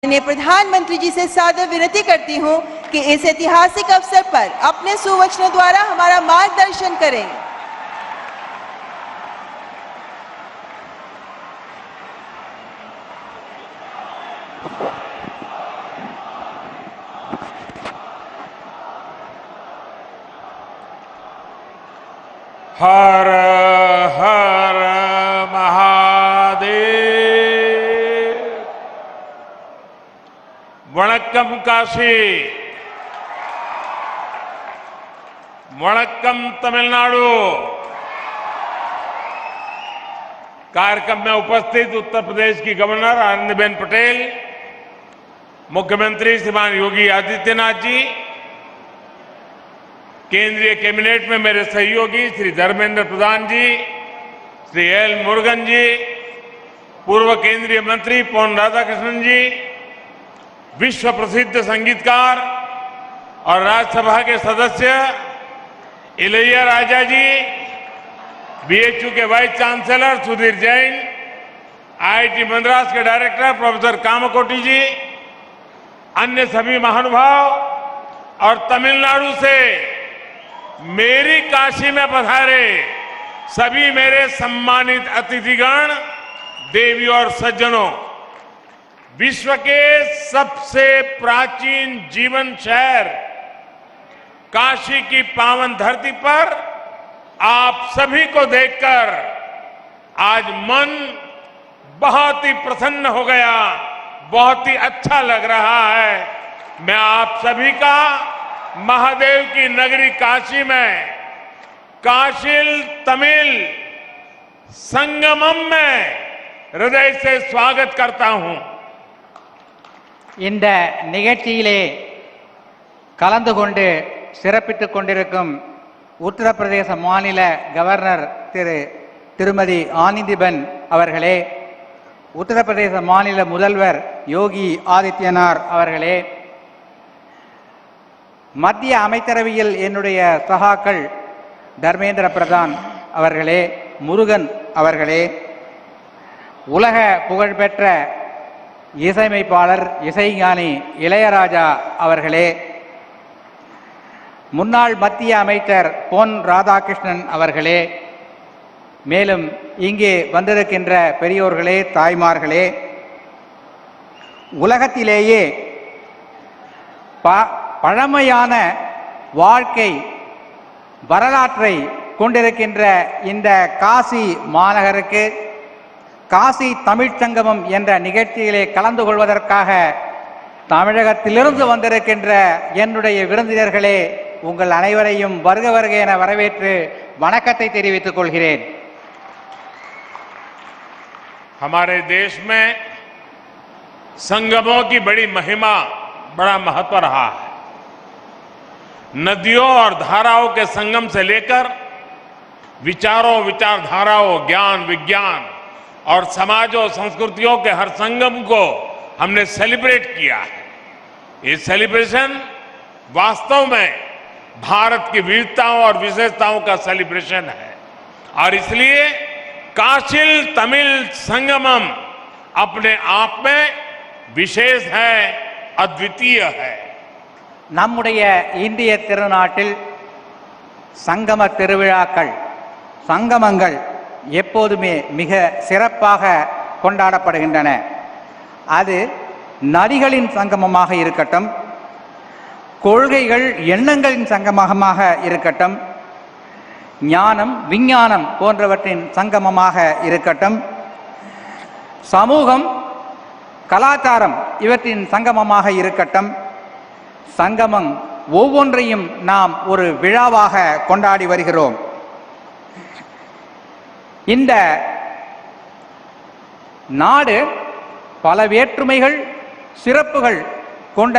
माननीय प्रधानमंत्री जी से सादर विनती करती हूं कि इस ऐतिहासिक अवसर पर अपने सुवचनों द्वारा हमारा मार्गदर्शन करें। हर हर महादेव। वणक्कम काशी, वणक्कम तमिलनाडु। कार्यक्रम में उपस्थित उत्तर प्रदेश की गवर्नर आनंदीबेन पटेल, मुख्यमंत्री श्रीमान योगी आदित्यनाथ जी, केंद्रीय कैबिनेट में मेरे सहयोगी श्री धर्मेंद्र प्रधान जी, श्री एल मुरुगन जी, पूर्व केंद्रीय मंत्री पोन राधाकृष्णन जी, विश्व प्रसिद्ध संगीतकार और राज्यसभा के सदस्य इलैया राजा जी, बीएचयू के vice chancellor Sudhir Jain, IIT Madras के डायरेक्टर प्रोफेसर कामकोटी जी, अन्य सभी महानुभाव और तमिलनाडु से मेरी काशी में पधारे सभी मेरे सम्मानित अतिथिगण, देवी और सज्जनों, विश्व के सबसे प्राचीन जीवन शहर काशी की पावन धरती पर आप सभी को देखकर आज मन बहुत ही प्रसन्न हो गया, बहुत ही अच्छा लग रहा है। मैं आप सभी का महादेव की नगरी काशी में काशिल तमिल संगमम में हृदय से स्वागत करता हूं। இந்த நிகழ்ச்சியிலே கலந்து கொண்டு சிறப்பித்துக் கொண்டிருக்கும் உத்தரப்பிரதேச மாநில கவர்னர் திருமதி ஆனந்திபென் அவர்களே, உத்தரப்பிரதேச மாநில முதல்வர் யோகி ஆதித்யநாத் அவர்களே, மத்திய அமைச்சரவையில் என்னுடைய சகாக்கள் தர்மேந்திர பிரதான் அவர்களே, முருகன் அவர்களே, உலக புகழ்பெற்ற இசையமைப்பாளர் இசைஞானி இளையராஜா அவர்களே, முன்னாள் மத்திய அமைச்சர் பொன் ராதாகிருஷ்ணன் அவர்களே, மேலும் இங்கே வந்திருக்கின்ற பெரியோர்களே, தாய்மார்களே, உலகத்திலேயே பழமையான வாழ்க்கை வரலாற்றை கொண்டிருக்கின்ற இந்த காசி மாநகருக்கு காசி தமிழ்ச் சங்கமம் என்ற நிகழ்ச்சியிலே கலந்து கொள்வதற்காக தமிழகத்திலிருந்து வந்திருக்கின்ற என்னுடைய விருந்தினர்களே, உங்கள் அனைவரையும் வருக வருக என வரவேற்று வணக்கத்தை தெரிவித்துக் கொள்கிறேன். हमारे देश में संगमों की बड़ी महिमा, बड़ा महत्व रहा है। नदियों और धाराओं के संगम से लेकर विचारों, विचारधाराओं, ज्ञान, विज्ञान और समाजों, संस्कृतियों के हर संगम को हमने सेलिब्रेट किया है। ये सेलिब्रेशन वास्तव में भारत की विविधताओं और विशेषताओं का सेलिब्रेशन है और इसलिए काशिल तमिल संगमम अपने आप में विशेष है, अद्वितीय है। நம்முடைய இந்திய திருநாட்டில் சங்கம திருவிழாக்கள், சங்கமங்கள் எப்போதுமே மிக சிறப்பாக கொண்டாடப்படுகின்றன. அது நதிகளின் சங்கமமாக இருக்கட்டும், கொள்கைகள் எண்ணங்களின் சங்கமமாக இருக்கட்டும், ஞானம் விஞ்ஞானம் போன்றவற்றின் சங்கமமாக இருக்கட்டும், சமூகம் கலாச்சாரம் இவற்றின் சங்கமமாக இருக்கட்டும், சங்கமம் ஒவ்வொன்றையும் நாம் ஒரு விழாவாக கொண்டாடி வருகிறோம். இந்த நாடு பல வேற்றுமைகள், சிறப்புகள் கொண்ட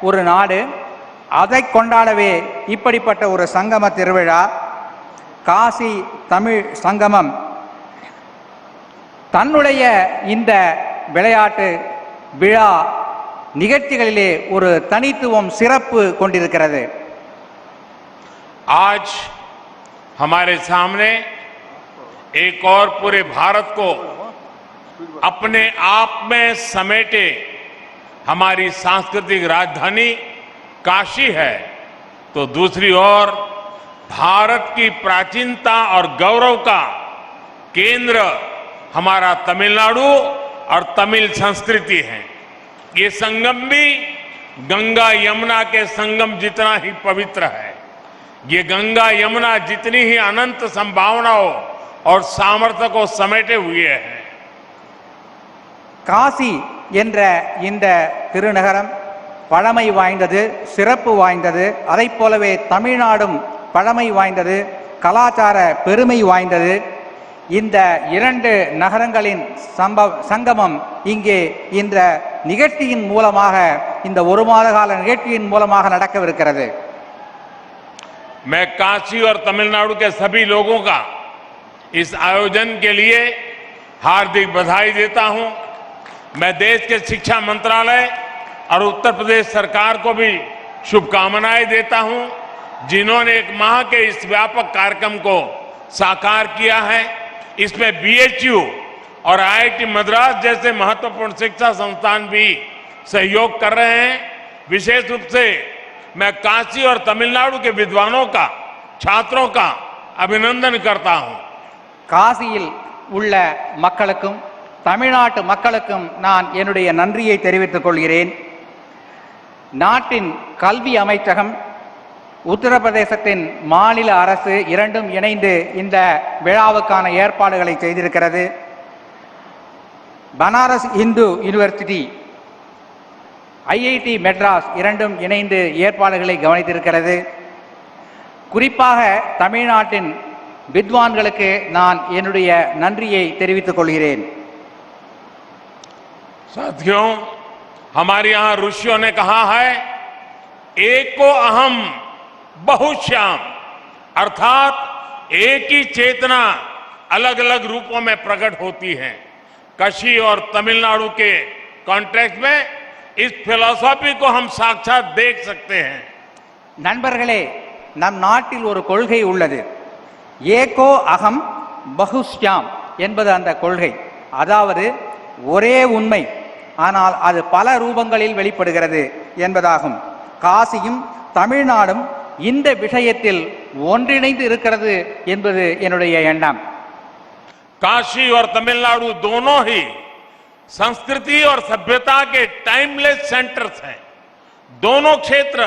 ஒரு நாடு. அதை கொண்டாடவே இப்படிப்பட்ட ஒரு சங்கம திருவிழா காசி தமிழ் சங்கமம் தன்னுடைய இந்த விளையாட்டு விழா நிகழ்ச்சிகளிலே ஒரு தனித்துவம், சிறப்பு கொண்டிருக்கிறது. आज हमारे सामने एक और पूरे भारत को अपने आप में समेटे हमारी सांस्कृतिक राजधानी काशी है, तो दूसरी ओर भारत की प्राचीनता और गौरव का केंद्र हमारा तमिलनाडु और तमिल संस्कृति है। ये संगम भी गंगा यमुना के संगम जितना ही पवित्र है। ये गंगा यमुना जितनी ही अनंत संभावनाओं और सामर्थ्य को समेटे हुए है। காசி என்ற இந்த திருநகரம் பழமை வாய்ந்தது, சிறப்பு வாய்ந்தது. அதைப் போலவே தமிழ்நாடும் பழமை வாய்ந்தது, கலாச்சார பெருமை வாய்ந்தது. இந்த இரண்டு நகரங்களின் சங்கமம் இங்கே இந்த நிகழ்ச்சியின் மூலமாக, இந்த ஒரு மாத கால நிகழ்ச்சியின் மூலமாக நடக்கவிருக்கிறது. मैं काशी और तमिलनाडु के सभी लोगों का इस आयोजन के लिए हार्दिक बधाई देता हूं। मैं देश के शिक्षा मंत्रालय और उत्तर प्रदेश सरकार को भी शुभकामनाएं देता हूं, जिन्होंने एक माह के इस व्यापक कार्यक्रम को साकार किया है। इसमें बीएचयू और आईआईटी मद्रास जैसे महत्वपूर्ण शिक्षा संस्थान भी सहयोग कर रहे हैं। विशेष रूप से मैं काशी और तमिलनाडु के विद्वानों का, छात्रों का अभिनंदन करता हूं। காசியில் உள்ள மக்களுக்கும் தமிழ்நாட்டு மக்களுக்கும் நான் என்னுடைய நன்றியை தெரிவித்துக் கொள்கிறேன். நாட்டின் கல்வி அமைச்சகம், உத்தரப்பிரதேசத்தின் மாநில அரசு இரண்டும் இணைந்து இந்த விழாவுக்கான ஏற்பாடுகளை செய்திருக்கிறது. பனாரஸ் இந்து யூனிவர்சிட்டி, ஐஐடி மெட்ராஸ் இரண்டும் இணைந்து ஏற்பாடுகளை கவனித்திருக்கிறது. குறிப்பாக தமிழ்நாட்டின் வித்வான்களுக்கு நான் என்னுடைய நன்றியை தெரிவித்துக் கொள்கிறேன். साथियों, हमारे यहां ऋषियों ने कहा है, एको अहम बहुश्याम, अर्थात एक ही चेतना अलग अलग रूपों में प्रकट होती है। काशी और तमिलनाडु के कॉन्टेक्स्ट में इस फिलॉसफी को हम साक्षात देख सकते हैं। நண்பர்களே, நம் நாட்டில் ஒரு கொள்கை உள்ளது. ஏகோ அகம் பகுஷ்யாம் என்பது அந்த கொள்கை. அதாவது ஒரே உண்மை, ஆனால் அது பல ரூபங்களில் வெளிப்படுகிறது என்பதாகும். காசியும் தமிழ்நாடும் இந்த விஷயத்தில் ஒன்றிணைந்து இருக்கிறது என்பது என்னுடைய எண்ணம். काशी और तमिलनाडु दोनों ही संस्कृति और सभ्यता के टाइमलेस सेंटर्स हैं। दोनों क्षेत्र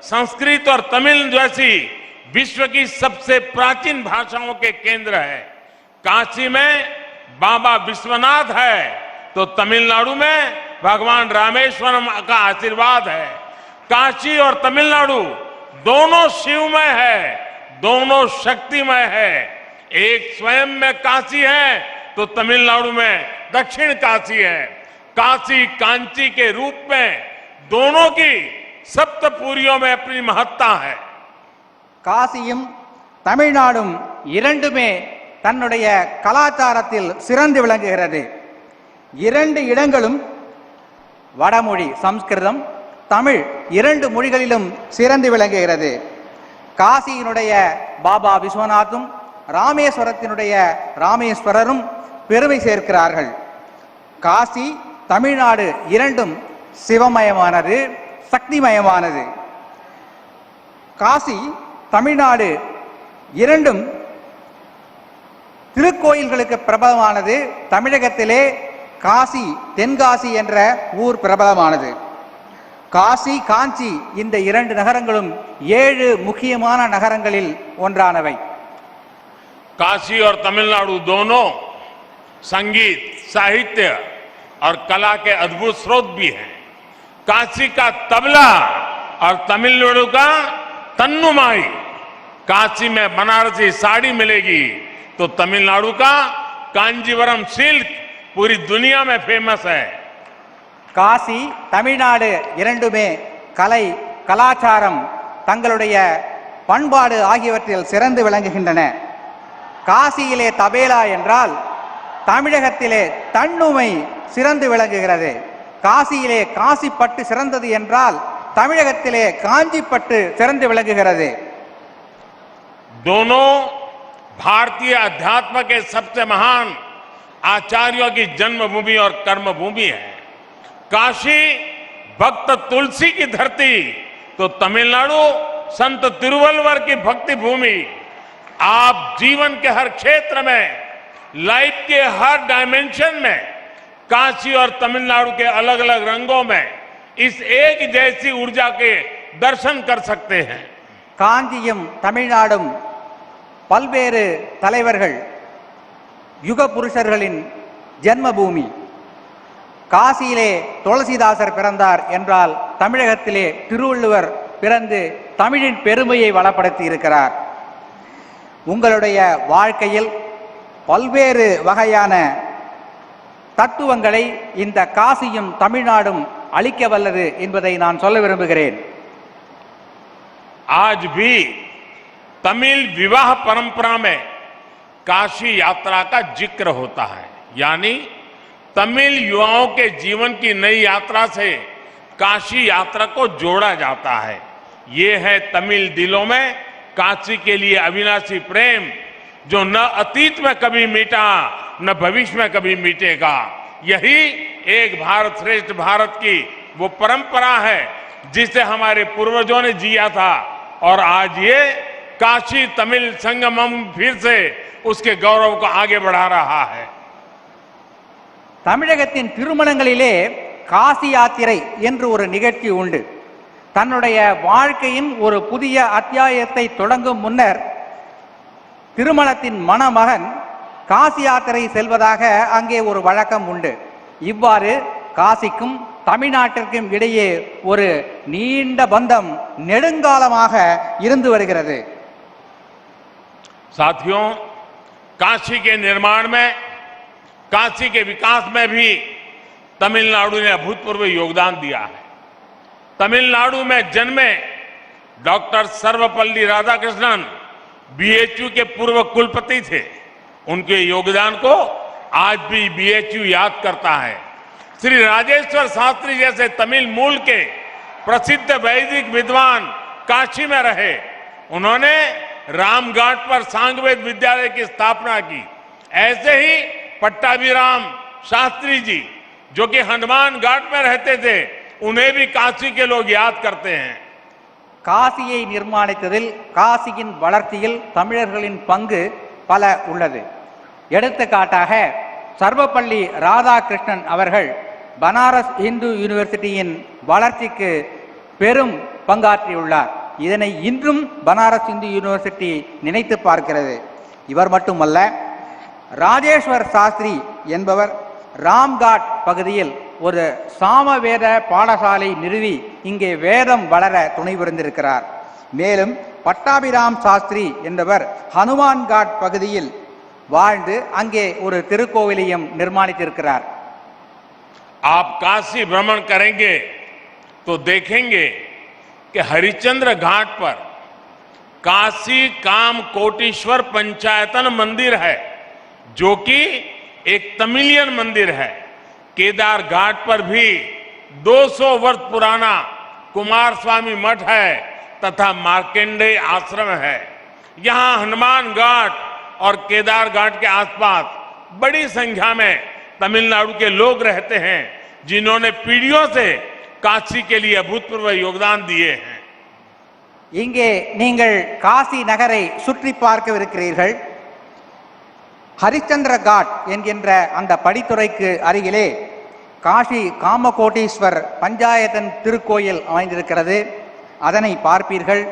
संस्कृत और तमिल जैसी विश्व की सबसे प्राचीन भाषाओं के केंद्र है। काशी में बाबा विश्वनाथ है, तो तमिलनाडु में भगवान रामेश्वरम का आशीर्वाद है। काशी और तमिलनाडु दोनों शिवमय है, दोनों शक्तिमय है। एक स्वयं में काशी है, तो तमिलनाडु में दक्षिण काशी है। काशी कांची के रूप में दोनों की सप्तपुरियों में अपनी महत्ता है। காசியும் தமிழ்நாடும் இரண்டுமே தன்னுடைய கலாச்சாரத்தில் சிறந்து விளங்குகிறது. இரண்டு இடங்களும் வடமொழி சம்ஸ்கிருதம், தமிழ் இரண்டு மொழிகளிலும் சிறந்து விளங்குகிறது. காசியினுடைய பாபா விஸ்வநாத்தும் ராமேஸ்வரத்தினுடைய ராமேஸ்வரரும் பெருமை சேர்க்கிறார்கள். காசி தமிழ்நாடு இரண்டும் சிவமயமானது, சக்திமயமானது. காசி தமிழ்நாடு இரண்டும் திருக்கோயில்களுக்கு பிரபலமானது. தமிழகத்திலே காசி, தென்காசி என்ற ஊர் பிரபலமானது. காசி, காஞ்சி இந்த இரண்டு நகரங்களும் 7 முக்கியமான நகரங்களில் ஒன்றானவை. काशी और तमिलनाडु दोनों संगीत, साहित्य और कला के अद्भुत स्रोत भी हैं। काशी का तबला और तमिलनाडु का तन्नुमाई। काशी में बनारसी साड़ी मिलेगी, तो तमिलनाडु का कांजीवरम सिल्क पूरी दुनिया में फेमस है। காசி தமிழ்நாடு இரண்டுமே கலை, கலாச்சாரம், தங்களுடைய பண்பாடு ஆகியவற்றில் சிறந்து விளங்குகின்றன. காசியிலே தபேலா என்றால் தமிழகத்திலே தன்னுமை சிறந்து விளங்குகிறது. காசியிலே காசிப்பட்டு சிறந்தது என்றால் தமிழகத்திலே காஞ்சிப்பட்டு சிறந்து விளங்குகிறது. दोनों भारतीय अध्यात्म के सबसे महान आचार्यों की जन्मभूमि और कर्मभूमि है। काशी भक्त तुलसी की धरती तो तमिलनाडु संत तिरुवल्लुवर की भक्ति भूमि। आप जीवन के हर क्षेत्र में, लाइफ के हर डायमेंशन में काशी और तमिलनाडु के अलग अलग रंगों में इस एक जैसी ऊर्जा के दर्शन कर सकते हैं। காஞ்சியும் தமிழ்நாடும் பல்வேறு தலைவர்கள் யுக புருஷர்களின் ஜென்மபூமி. காசியிலே துளசிதாசர் பிறந்தார் என்றால் தமிழகத்திலே திருவள்ளுவர் பிறந்து தமிழின் பெருமையை வளப்படுத்தி இருக்கிறார். உங்களுடைய வாழ்க்கையில் பல்வேறு வகையான தத்துவங்களை இந்த காசியும் தமிழ்நாடும் அளிக்க வல்லது என்பதை நான் சொல்ல விரும்புகிறேன். आज भी तमिल विवाह परंपरा में काशी यात्रा का जिक्र होता है, यानी तमिल युवाओं के जीवन की नई यात्रा से काशी यात्रा को जोड़ा जाता है। ये है तमिल दिलों में काशी के लिए अविनाशी प्रेम, जो न अतीत में कभी मिटा न भविष्य में कभी मिटेगा। यही एक भारत श्रेष्ठ भारत की वो परंपरा है जिसे हमारे पूर्वजों ने जिया था, और आज ये काशी तमिल संगमम फिर से उसके गौरव को आगे बढ़ा रहा है। தமிழகத்தின் திருமணங்களிலே காசி யாத்திரை என்று ஒரு நிகழ்ச்சி உண்டு. தன்னுடைய வாழ்க்கையின் ஒரு புதிய அத்தியாயத்தை தொடங்கும் முன்னர் திருமணத்தின் மணமகன் காசி யாத்திரை செல்வதாக அங்கே ஒரு வழக்கம் உண்டு. இவ்வாறு காசிக்கும் தமிழ்நாட்டிற்கும் இடையே ஒரு நீண்ட பந்தம் நெடுங்காலமாக இருந்து வருகிறது. साथियों, काशी के निर्माण में, काशी के विकास में भी तमिलनाडु ने अभूतपूर्व योगदान दिया है। तमिलनाडु में जन्मे डॉक्टर सर्वपल्ली राधाकृष्णन बीएचयू के पूर्व कुलपति थे। उनके योगदान को आज भी बीएचयू याद करता है। श्री राजेश्वर शास्त्री जैसे तमिल मूल के प्रसिद्ध वैदिक विद्वान काशी में रहे। उन्होंने रामघाट पर सांगवेद विद्यालय की स्थापना की। ऐसे ही पट्टाभिराम शास्त्री जी, जो कि हनुमान घाट में रहते थे, उन्हें भी काशी के लोग याद करते हैं। காசியை நிர்மாணித்ததில் காசியின் வளர்ச்சியில் தமிழர்களின் பங்கு பல உள்ளது. எடுத்துக்காட்டாக சர்வப்பள்ளி ராதாகிருஷ்ணன் அவர்கள் பனாரஸ் இந்து யூனிவர்சிட்டியின் வளர்ச்சிக்கு பெரும் பங்காற்றியுள்ளார். இதனை இன்றும் பனாரஸ் இந்து யூனிவர்சிட்டி நினைத்து பார்க்கிறது. இவர் மட்டுமல்ல, ராஜேஸ்வர் சாஸ்திரி என்பவர் ராம்காட் பகுதியில் ஒரு சாமவேத பாடசாலை நிறுவி இங்கே வேதம் வளர துணை புரிந்திருக்கிறார். மேலும் பட்டாபிராம் சாஸ்திரி என்பவர் ஹனுமான்காட் பகுதியில் வாழ்ந்து அங்கே ஒரு திருக்கோவிலையும் நிர்மாணித்திருக்கிறார். आप काशी भ्रमण करेंगे तो देखेंगे कि हरिश्चंद्र घाट पर काशी काम कोटीश्वर पंचायतन मंदिर है, जो कि एक तमिलियन मंदिर है। केदार घाट पर भी 200 वर्ष पुराना कुमार स्वामी मठ है तथा मार्कंडेय आश्रम है। यहाँ हनुमान घाट और केदार घाट के आसपास बड़ी संख्या में तमिलनाडु के लोग रहते हैं, जिन्होंने पीढ़ियों से काशी के लिए अभूतपूर्व योगदान दिए हैं। இங்கே நீங்கள் காசி நகரை சுற்றி பார்க்கவிருக்கிறீர்கள். ஹரிச்சந்திர காட் என்கின்ற அந்த படித்துறைக்கு அருகிலே காசி காமகோட்டீஸ்வர் பஞ்சாயத்தன் திருக்கோயில் அமைந்திருக்கிறது. அதனை பார்ப்பீர்கள்.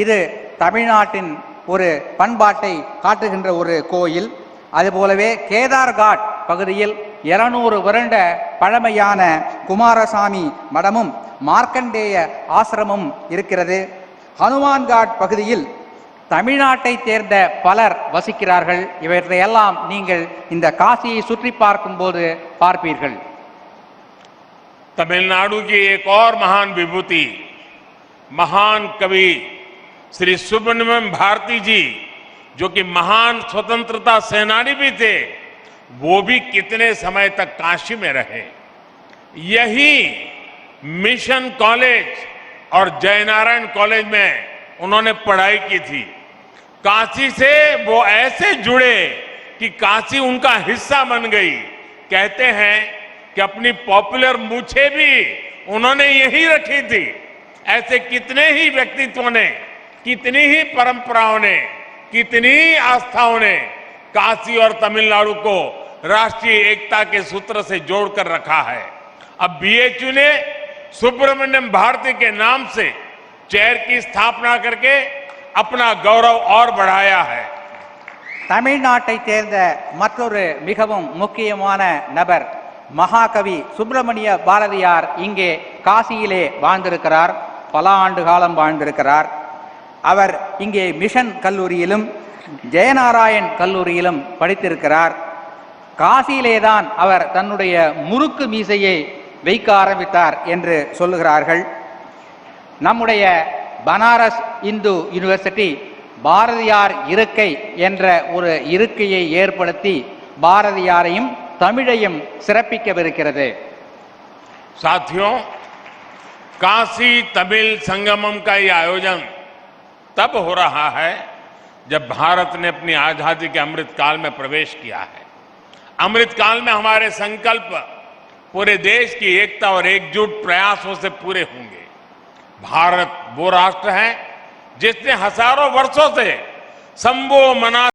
இது தமிழ்நாட்டின் ஒரு பண்பாட்டை காட்டுகின்ற ஒரு கோயில். அதுபோலவே கேதார்காட் பகுதியில் 200 வருட பழமையான குமாரசாமி மடமும் மார்க்கண்டேய ஆசிரமும் இருக்கிறது. ஹனுமான்காட் பகுதியில் தமிழ்நாட்டை சேர்ந்த பலர் வசிக்கிறார்கள். இவற்றையெல்லாம் நீங்கள் இந்த காசியை சுற்றி பார்க்கும்போது பார்ப்பீர்கள். तमिलनाडु की एक और महान विभूति, महान कवि श्री सुब्रमण्यम भारती जी, जो कि महान स्वतंत्रता सेनानी भी थे, वो भी कितने समय तक काशी में रहे। यही मिशन कॉलेज और जयनारायण कॉलेज में उन्होंने पढ़ाई की थी। काशी से वो ऐसे जुड़े कि काशी उनका हिस्सा बन गई। कहते हैं कि अपनी पॉपुलर मूछें भी उन्होंने यही रखी थी। ऐसे कितने ही व्यक्तित्वों ने, कितनी ही परंपराओं ने, कितनी ही आस्थाओं ने काशी और तमिलनाडु को राष्ट्रीय एकता के सूत्र से जोड़कर रखा है। अब बीएचयू ने सुब्रमण्यम भारती के नाम से चेयर की स्थापना करके अपना गौरव और बढ़ाया है। தமிழ்நாட்டை சேர்ந்த மற்றொரு மிகவும் முக்கியமான நபர் மகாகவி சுப்பிரமணிய பாரதியார் இங்கே காசியிலே வாழ்ந்திருக்கிறார். பல ஆண்டு காலம் வாழ்ந்திருக்கிறார். அவர் இங்கே மிஷன் கல்லூரியிலும் ஜெயநாராயண் கல்லூரியிலும் படித்திருக்கிறார். காசியிலேதான் அவர் தன்னுடைய முறுக்கு மீசையை வைக்க ஆரம்பித்தார் என்று சொல்லுகிறார்கள். நம்முடைய பனாரஸ் இந்து யூனிவர்சிட்டி பாரதியார் இருக்கை என்ற ஒரு இருக்கையை ஏற்படுத்தி பாரதியாரையும் தமிழையும் சிறப்பிக்கவிருக்கிறது. साथियों, काशी तमिल संगमम का ये आयोजन तब हो रहा है जब भारत ने अपनी आजादी के अमृत काल में प्रवेश किया है। अमृत काल में हमारे संकल्प पूरे देश की एकता और एकजुट प्रयासों से पूरे होंगे। भारत वो राष्ट्र है जिसने हजारों वर्षों से संभो मना